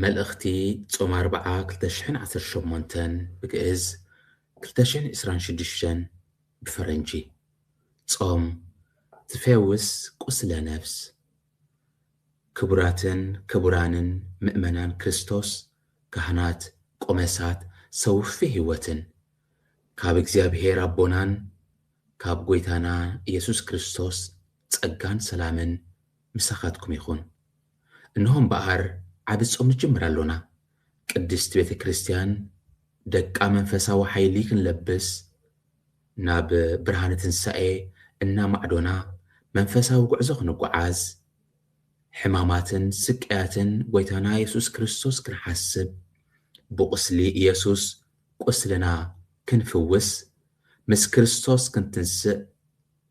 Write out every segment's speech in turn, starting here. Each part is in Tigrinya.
መልእኽቲ ጾም 4-2018 ብግእዝ 2026 ብፈረንጂ ጾም ትፈውስ ቁስለ ነፍስ ክቡራትን ክቡራንን ምእመናን ክርስቶስ ካህናት ቆመሳት ሰውፊ ህይወትን ካብ እግዚአብሔር አቦናን ካብ ጎይታና ኢየሱስ ክርስቶስ ጸጋን ሰላምን ምሳኻትኩም ይኹን እንሆም በአር ዓብ ጾም ንጅምራለና ቅድስት ቤተ ክርስቲያን ደቃ መንፈሳዊ ኃይሊ ክንለብስ ናብ ብርሃነ ትንሣኤ እና ማዕዶና መንፈሳዊ ጉዕዞ ክንጓዓዝ ሕማማትን ስቃያትን ጎይታና ኢየሱስ ክርስቶስ ክንሓስብ ብቁስሊ ኢየሱስ ቁስልና ክንፍውስ ምስ ክርስቶስ ክንትንስእ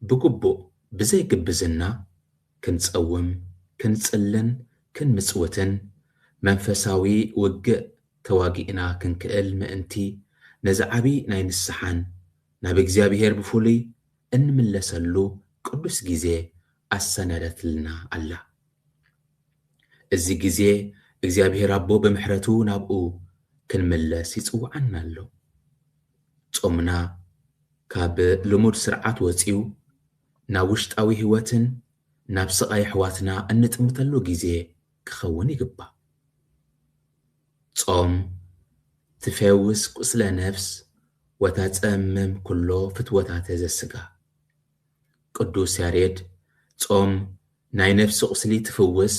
ብግቡእ ብዘይ ግብዝና ክንጸውም ክንጽልን ክንምጽውትን መንፈሳዊ ውግእ ተዋጊእና ክንክእል ምእንቲ ነዝዓቢ ናይ ንስሓን ናብ እግዚአብሔር ብፉሉይ እንምለሰሉ ቅዱስ ጊዜ አሰናደትልና አላ እዚ ጊዜ እግዚአብሔር አቦ በምሕረቱ ናብኡ ክንምለስ ይጽውዓና ኣሎ ጾምና ካብ ልሙድ ስርዓት ወፂኡ ናብ ውሽጣዊ ህይወትን ናብ ስቃይ ሕዋትና እንጥምተሉ ጊዜ ክኸውን ይግባእ ጾም ትፈውስ ቁስለ ነፍስ ወታጸምም ኩሎ ፍትወታተ ዘስጋ ቅዱስ ያሬድ ጾም ናይ ነፍሲ ቁስሊ ትፍውስ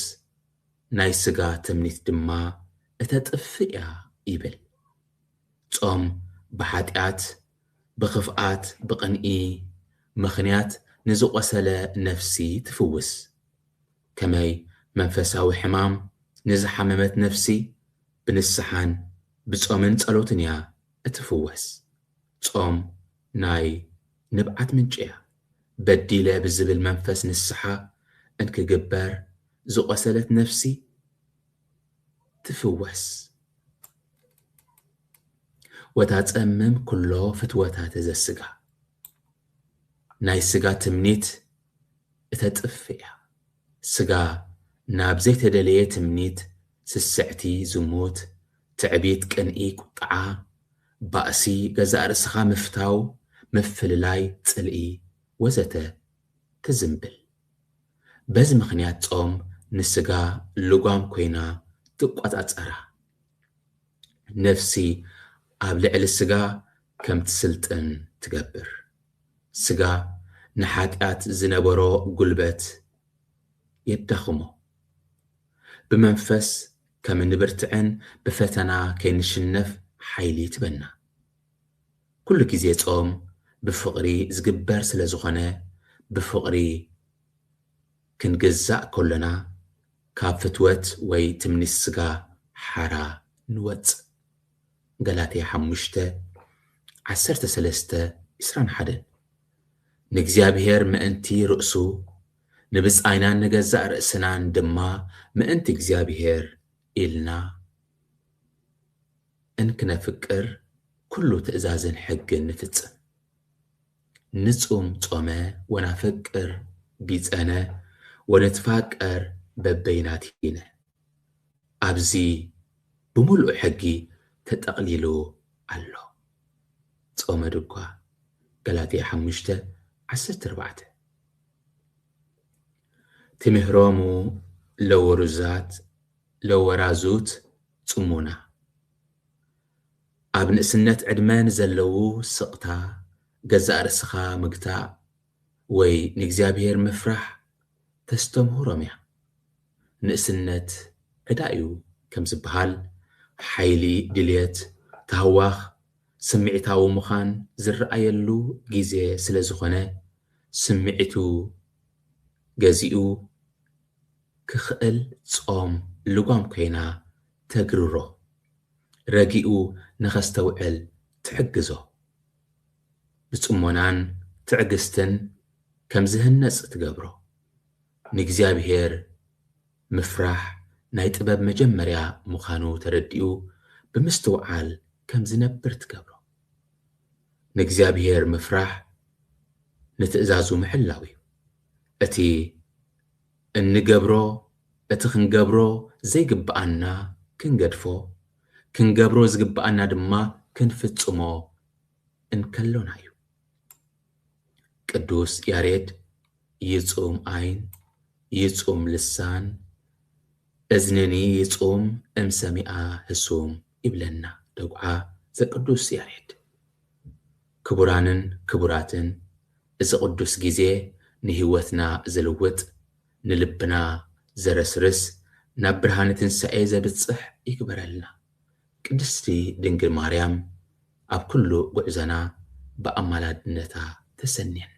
ናይ ስጋ ትምኒት ድማ እተጥፍያ ይብል ጾም ብሓጢአት ብኽፍአት ብቕንኢ ምኽንያት ንዝቆሰለ ነፍሲ ትፍውስ ከመይ መንፈሳዊ ሕማም ንዝሓመመት ነፍሲ ብንስሓን ብጾምን ጸሎትን እያ እትፍወስ ጾም ናይ ንብዓት ምንጭ እያ በዲለ ብዝብል መንፈስ ንስሓ እንክግበር ዝቆሰለት ነፍሲ ትፍወስ ወታጸምም ኩሎ ፍትወታተ ዘስጋ ናይ ስጋ ትምኒት እተጥፍያ ስጋ ናብ ዘይተደለየ ትምኒት ስስዕቲ ዝሙት ትዕቢት ቅንኢ ቁጥዓ ባእሲ ገዛእ ርእስኻ ምፍታው ምፍልላይ ጽልኢ ወዘተ ትዝምብል በዚ ምኽንያት ጾም ንስጋ ልጓም ኮይና ትቆጻጸራ ነፍሲ ኣብ ልዕሊ ስጋ ከም ትስልጥን ትገብር ስጋ ንሓጢአት ዝነበሮ ጉልበት የዳኽሞ ብመንፈስ ከም ንብርትዕን ብፈተና ከይንሽነፍ ሓይሊ ትበና ኩሉ ጊዜ ጾም ብፍቕሪ ዝግበር ስለ ዝኾነ ብፍቕሪ ክንግዛእ ከለና ካብ ፍትወት ወይ ትምኒት ስጋ ሓራ ንወፅእ ገላትያ 5:13-21 ንእግዚአብሔር ምእንቲ ርእሱ ንብጻይናን ንገዛእ ርእስናን ድማ ምእንቲ እግዚአብሔር ኢልና እንክነፍቅር ኩሉ ትእዛዝን ሕግን ንፍጽም ንጹም ጾመ ወናፍቅር ቢጸነ ወነትፋቀር በበይናቲነ ኣብዚ ብምሉእ ሕጊ ተጠቕሊሉ ኣሎ ጾመ ድጓ ገላትያ 5:14 ትምህሮሙ ለወራዙት ጽሙና ኣብ ንእስነት ዕድመን ዘለዉ ስቕታ ገዛእ ርእስኻ ምግታእ ወይ ንእግዚአብሔር ምፍራሕ ተስተምህሮም እያ ንእስነት ዕዳ እዩ ከም ዝበሃል ሓይሊ ድልየት ታህዋኽ ስምዒታዊ ምዃን ዝረአየሉ ጊዜ ስለ ዝኾነ ስምዒቱ ገዚኡ ክኽእል ጾም ልጓም ኮይና ተግርሮ ረጊኡ ንኸስተውዕል ትሕግዞ ብጽሞናን ትዕግስትን ከም ዝህነጽ ትገብሮ ንእግዚአብሔር ምፍራሕ ናይ ጥበብ መጀመርያ ምዃኑ ተረዲኡ ብምስትውዓል ከም ዝነብር ትገብሮ ንእግዚአብሔር ምፍራሕ ንትእዛዙ ምሕላው እዩ እቲ እንገብሮ እቲ ክንገብሮ ዘይግባአና ክንገድፎ ክንገብሮ ዝግባአና ድማ ክንፍጽሞ እንከሎና እዩ። ቅዱስ ያሬድ ይጹም ዓይን ይጹም ልሳን እዝንኒ ይጹም እምሰሚዓ ህሱም ይብለና ደጉዓ ዘቅዱስ ያሬድ። ክቡራንን ክቡራትን እዚ ቅዱስ ጊዜ ንህይወትና ዝልውጥ ንልብና ዘረስርስ ናብ ብርሃነ ትንሣኤ ዘብጽሕ ይግበረልና። ቅድስቲ ድንግል ማርያም ኣብ ኩሉ ጉዕዘና ብኣማላድነታ ተሰንየና።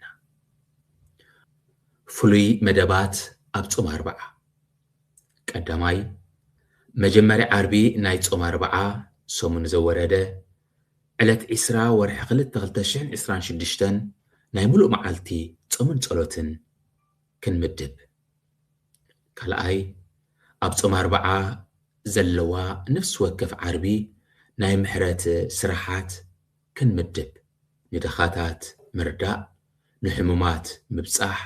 ፍሉይ መደባት ኣብ ጾም 40 ቀዳማይ መጀመርያ ዓርቢ ናይ ጾም 40 ሰሙን ዘወረደ ዕለት 20 ወርሒ 2 2026 ናይ ሙሉእ መዓልቲ ጾምን ጸሎትን ክንምድብ። ካልኣይ ኣብ ጾም 40 ዘለዋ ነፍሲ ወከፍ ዓርቢ ናይ ምሕረት ስራሓት ክንምድብ። ንደኻታት ምርዳእ፣ ንሕሙማት ምብጻሕ፣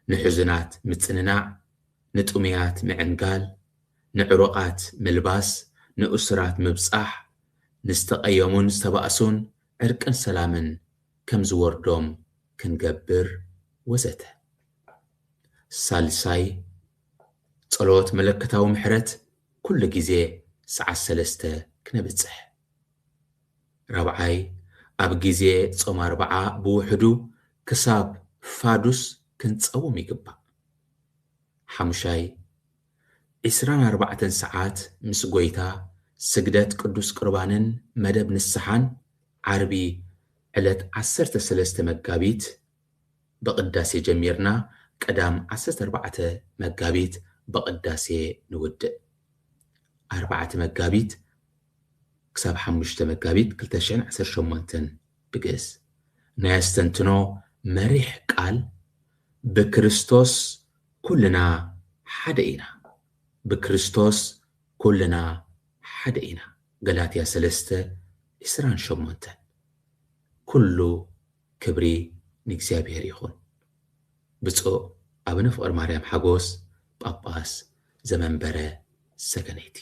ንሕዙናት ምጽንናዕ፣ ንጡምያት ምዕንጋል፣ ንዕሩቓት ምልባስ፣ ንእሱራት ምብጻሕ፣ ንዝተቐየሙን ዝተባእሱን ዕርቅን ሰላምን ከም ዝወርዶም ክንገብር ወዘተ። ሳልሳይ ጸሎት መለከታዊ ምሕረት ኩሉ ጊዜ ሰዓት 3 ክነብጽሕ። ራብዓይ ኣብ ጊዜ ጾም 40 ብውሕዱ ክሳብ ፋዱስ ክንጸውም ይግባእ። ሓሙሻይ 24 ሰዓት ምስ ጐይታ ስግደት ቅዱስ ቁርባንን መደብ ንስሓን ዓርቢ ዕለት 13 መጋቢት በቅዳሴ ጀሚርና ቀዳም 14 መጋቢት በቅዳሴ ንውድእ። 4 መጋቢት ክሳብ 5 መጋቢት 2018 ብግእዝ ናይ ኣስተንትኖ መሪሕ ቃል ብክርስቶስ ኩልና ሓደ ኢና። ብክርስቶስ ኩልና ሓደ ኢና። ገላትያ 3:28 ኩሉ ክብሪ ንእግዚአብሔር ይኹን። ብፁዕ አቡነ ፍቅረ ማርያም ሓጎስ ጳጳስ ዘመንበረ ሰገነይቲ